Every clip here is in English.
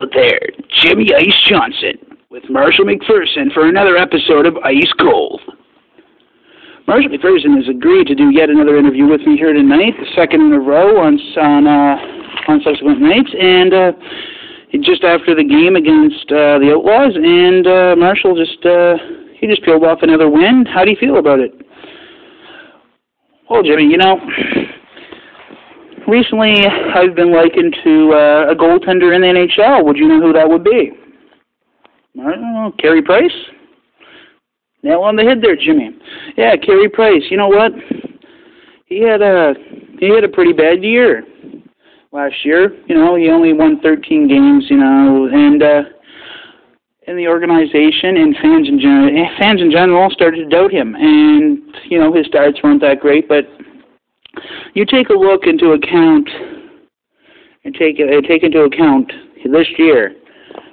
There, Jimmy Ice Johnson with Marshall McPherson for another episode of Ice Cold. Marshall McPherson has agreed to do yet another interview with me here tonight, the second in a row on subsequent nights, and just after the game against the Outlaws, and Marshall just peeled off another win. How do you feel about it? Well, Jimmy, recently I've been likened to a goaltender in the NHL. Would you know who that would be? I don't know, Carey Price? Nail on the head there, Jimmy. Yeah, Carey Price. You know what? He had a pretty bad year last year. He only won 13 games, and the organization and fans in general started to doubt him. And, his stats weren't that great, but you take a look into account and take into account this year.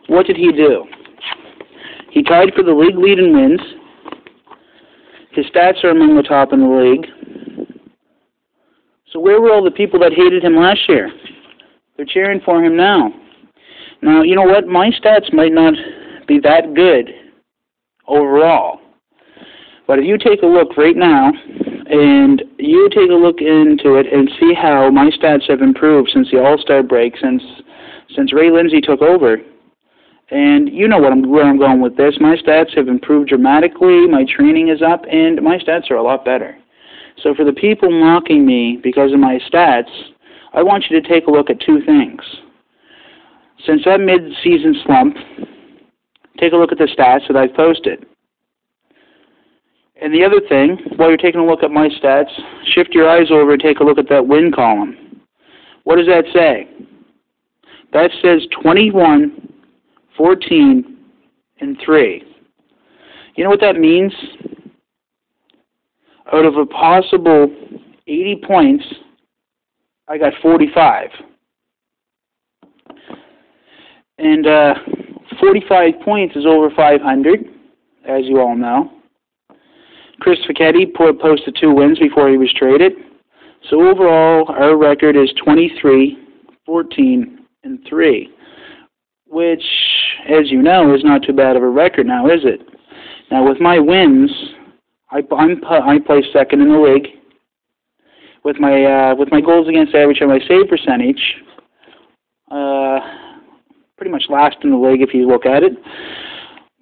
What did he do? He tied for the league lead in wins. His stats are among the top in the league. So where were all the people that hated him last year? They're cheering for him now. Now, you know what? My stats might not be that good overall. But if you take a look right now, and you take a look into it and see how my stats have improved since the All-Star break, since Ray Lindsay took over, and you know where I'm going with this. My stats have improved dramatically, my training is up, and my stats are a lot better. So for the people mocking me because of my stats, I want you to take a look at two things. Since that mid-season slump, take a look at the stats that I've posted. And the other thing, while you're taking a look at my stats, shift your eyes over and take a look at that win column. What does that say? That says 21, 14, and 3. You know what that means? Out of a possible 80 points, I got 45. And 45 points is over 500, as you all know. Chris Fichetti posted 2 wins before he was traded. So overall, our record is 23, 14, and 3, which, as you know, is not too bad of a record now, is it? Now, with my wins, I place second in the league. With my goals against average and my save percentage, pretty much last in the league if you look at it.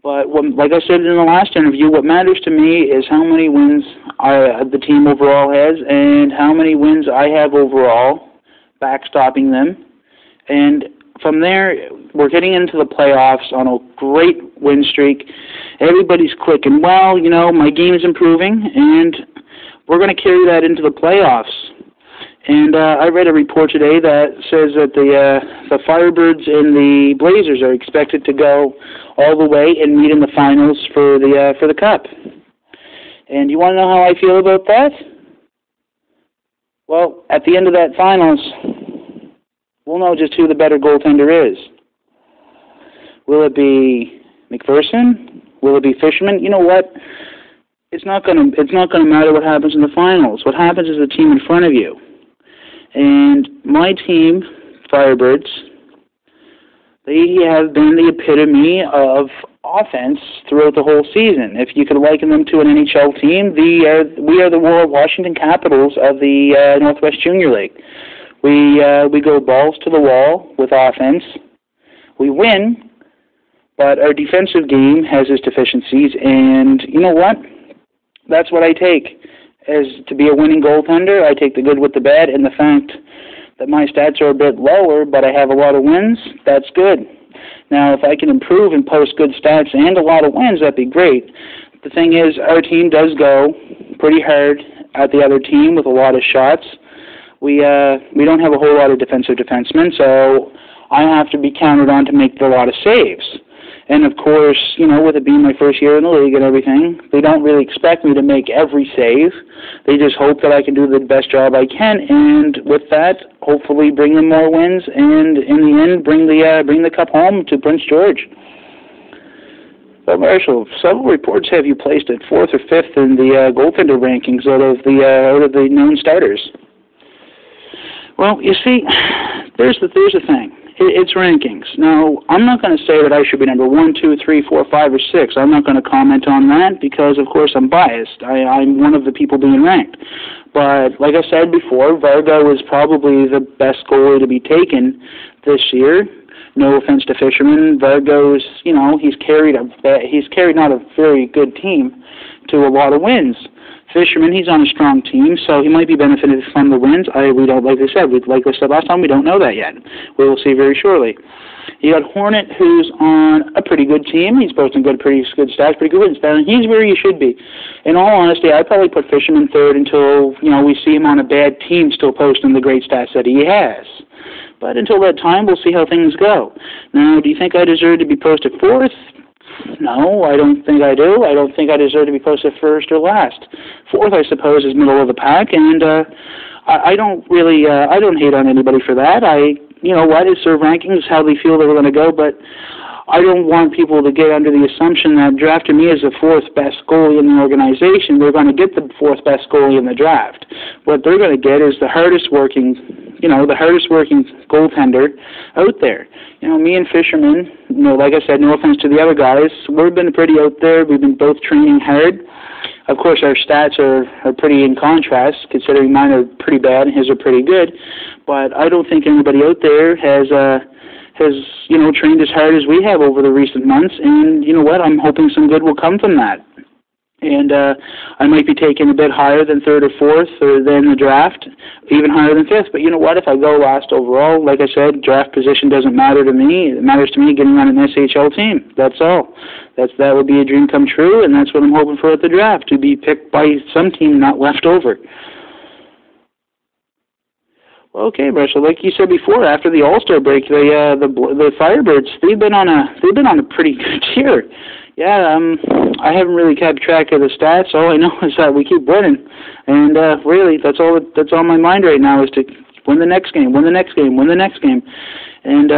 But like I said in the last interview, what matters to me is how many wins the team overall has and how many wins I have overall, backstopping them. And from there, we're getting into the playoffs on a great win streak. Everybody's clicking. Well, my game is improving, and we're going to carry that into the playoffs. And I read a report today that says that the Firebirds and the Blazers are expected to go all the way and meet in the finals for the Cup. And you want to know how I feel about that? Well, at the end of that finals, we'll know just who the better goaltender is. Will it be McPherson? Will it be Fisherman? You know what? It's not gonna matter what happens in the finals. What happens is the team in front of you. And my team, Firebirds, they have been the epitome of offense throughout the whole season. If you could liken them to an NHL team, we are the Washington Capitals of the Northwest Junior League. We go balls to the wall with offense. We win, but our defensive game has its deficiencies, and you know what? That's what I take. As to be a winning goaltender, I take the good with the bad, and the fact that my stats are a bit lower, but I have a lot of wins, that's good. Now, if I can improve and post good stats and a lot of wins, that'd be great. The thing is, our team does go pretty hard at the other team with a lot of shots. We don't have a whole lot of defensive defensemen, so I have to be counted on to make a lot of saves. And, of course, with it being my first year in the league and everything, they don't really expect me to make every save. They just hope that I can do the best job I can, and with that, hopefully bring them more wins, and in the end, bring the cup home to Prince George. But, Marshall, several reports have you placed at 4th or 5th in the goaltender rankings out of the known starters. Well, you see, there's the thing. It's rankings. Now, I'm not going to say that I should be number 1, 2, 3, 4, 5, or 6. I'm not going to comment on that because, of course, I'm biased. I'm one of the people being ranked. But like I said before, Vargo is probably the best goalie to be taken this year. No offense to Fisherman. Vargo's, he's carried not a very good team to a lot of wins. Fisherman, he's on a strong team, so he might be benefited from the wins. We don't, like I said last time, we don't know that yet. We will see very shortly. You got Hornet, who's on a pretty good team. He's posting pretty good stats, pretty good wins. And he's where he should be. In all honesty, I'd probably put Fisherman third until, we see him on a bad team still posting the great stats that he has. But until that time, we'll see how things go. Now, do you think I deserve to be posted fourth? No, I don't think I do. I don't think I deserve to be posted first or last. Fourth, I suppose, is middle of the pack, and I don't really, I don't hate on anybody for that. It's their rankings, how they feel they were going to go, but I don't want people to get under the assumption that drafting me as the fourth best goalie in the organization, they're going to get the fourth best goalie in the draft. What they're going to get is the hardest working goaltender out there. Me and Fisherman, like I said, no offense to the other guys, we've been pretty out there. We've been both training hard. Of course, our stats are pretty in contrast, considering mine are pretty bad and his are pretty good. But I don't think anybody out there has trained as hard as we have over the recent months. And you know what? I'm hoping some good will come from that. And I might be taken a bit higher than third or fourth or than the draft, even higher than fifth. But you know what? If I go last overall, like I said, draft position doesn't matter to me. It matters to me getting on an SHL team. That's all. That would be a dream come true, and that's what I'm hoping for at the draft, to be picked by some team not left over. Well, okay, Marshall. Like you said before, after the All-Star break, the Firebirds they've been on a pretty good year. Yeah, I haven't really kept track of the stats. All I know is that we keep winning, and really, that's on my mind right now is to win the next game, win the next game, win the next game, and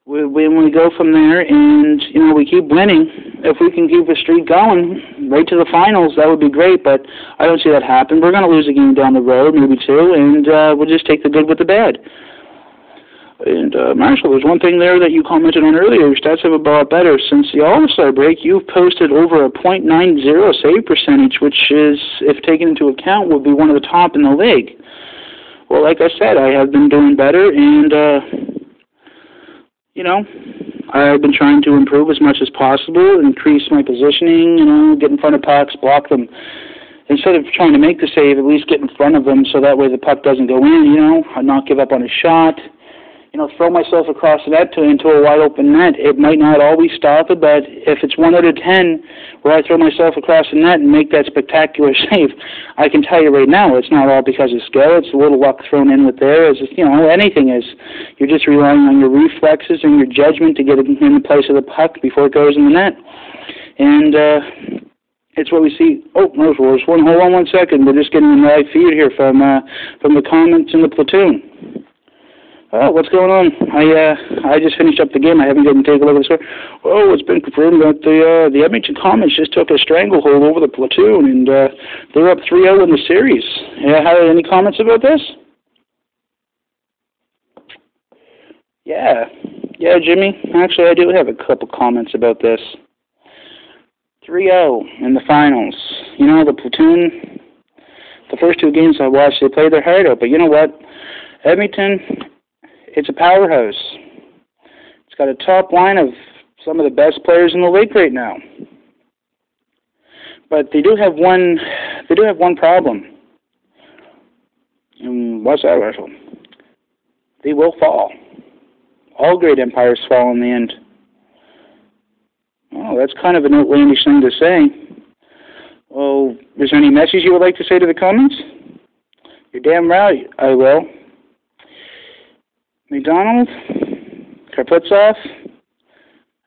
when we go from there, and we keep winning, if we can keep the streak going right to the finals, that would be great. But I don't see that happen. We're going to lose a game down the road, maybe two, and we'll just take the good with the bad. And, Marshall, there's one thing there that you commented on earlier. Your stats have been better. Since the All-Star break, you've posted over a .90 save percentage, which is, if taken into account, would be one of the top in the league. Well, like I said, I have been doing better, and, I've been trying to improve as much as possible, increase my positioning, get in front of pucks, block them. Instead of trying to make the save, at least get in front of them so that way the puck doesn't go in, not give up on a shot. Throw myself across the net into a wide-open net. It might not always stop it, but if it's 1 out of 10 where I throw myself across the net and make that spectacular save, I can tell you right now it's not all because of skill. It's a little luck thrown in with there. It's just, anything is. You're just relying on your reflexes and your judgment to get it in the place of the puck before it goes in the net. And it's what we see. Oh, no, hold on 1 second. We're just getting a live feed here from the comments in the platoon. Oh, what's going on? I just finished up the game. I haven't gotten to take a look at the score. Oh, it's been confirmed that the Edmonton Comets just took a stranglehold over the platoon, and they're up 3-0 in the series. Any comments about this? Yeah, Jimmy. Actually, I do have a couple comments about this. 3-0 in the finals. The platoon, the first 2 games I watched, they played their heart out. But you know what? Edmonton, it's a powerhouse. It's got a top line of some of the best players in the league right now. But they do have one problem. And what's that, Russell? They will fall. All great empires fall in the end. Oh, that's kind of an outlandish thing to say. Oh, is there any message you would like to say to the comments? You're damn right, I will. McDonald, Karputsov,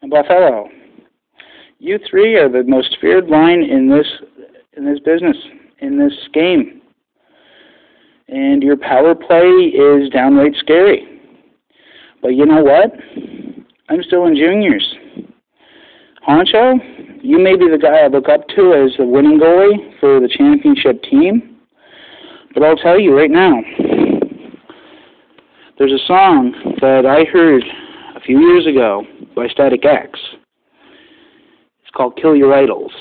and Barthelo. You 3 are the most feared line in this business, in this game. And your power play is downright scary. But you know what? I'm still in juniors. Honcho, you may be the guy I look up to as the winning goalie for the championship team. But I'll tell you right now, There's a song that I heard a few years ago by Static X. It's called Kill Your Idols.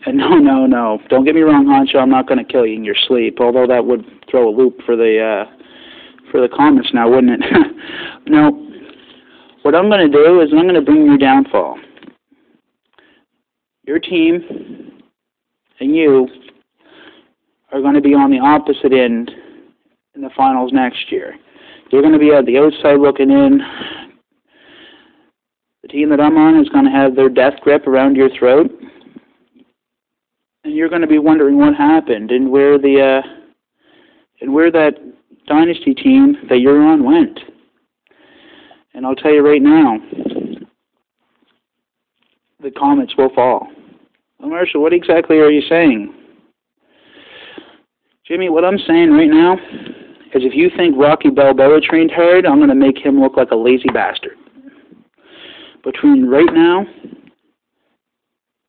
And no, don't get me wrong, Honcho, I'm not going to kill you in your sleep, although that would throw a loop for the comments now, wouldn't it? No, what I'm going to do is I'm going to bring your downfall. Your team and you are going to be on the opposite end in the finals next year. You're going to be at the outside looking in. The team that I'm on is going to have their death grip around your throat. And you're going to be wondering what happened and where that dynasty team that you're on went. And I'll tell you right now, the comets will fall. Well, Marshall, what exactly are you saying? Jimmy, what I'm saying right now is if you think Rocky Balboa trained hard, I'm going to make him look like a lazy bastard. Between right now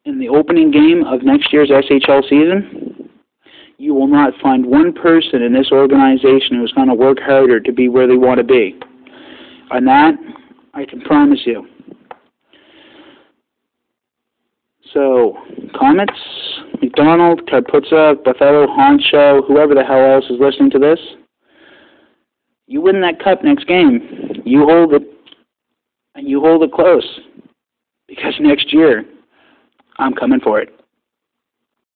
and the opening game of next year's SHL season, you will not find one person in this organization who's going to work harder to be where they want to be. And that, I can promise you. So, Comets, McDonald, Karputza, Bothello, Honcho, whoever the hell else is listening to this, you win that cup next game. You hold it, and you hold it close. Because next year, I'm coming for it.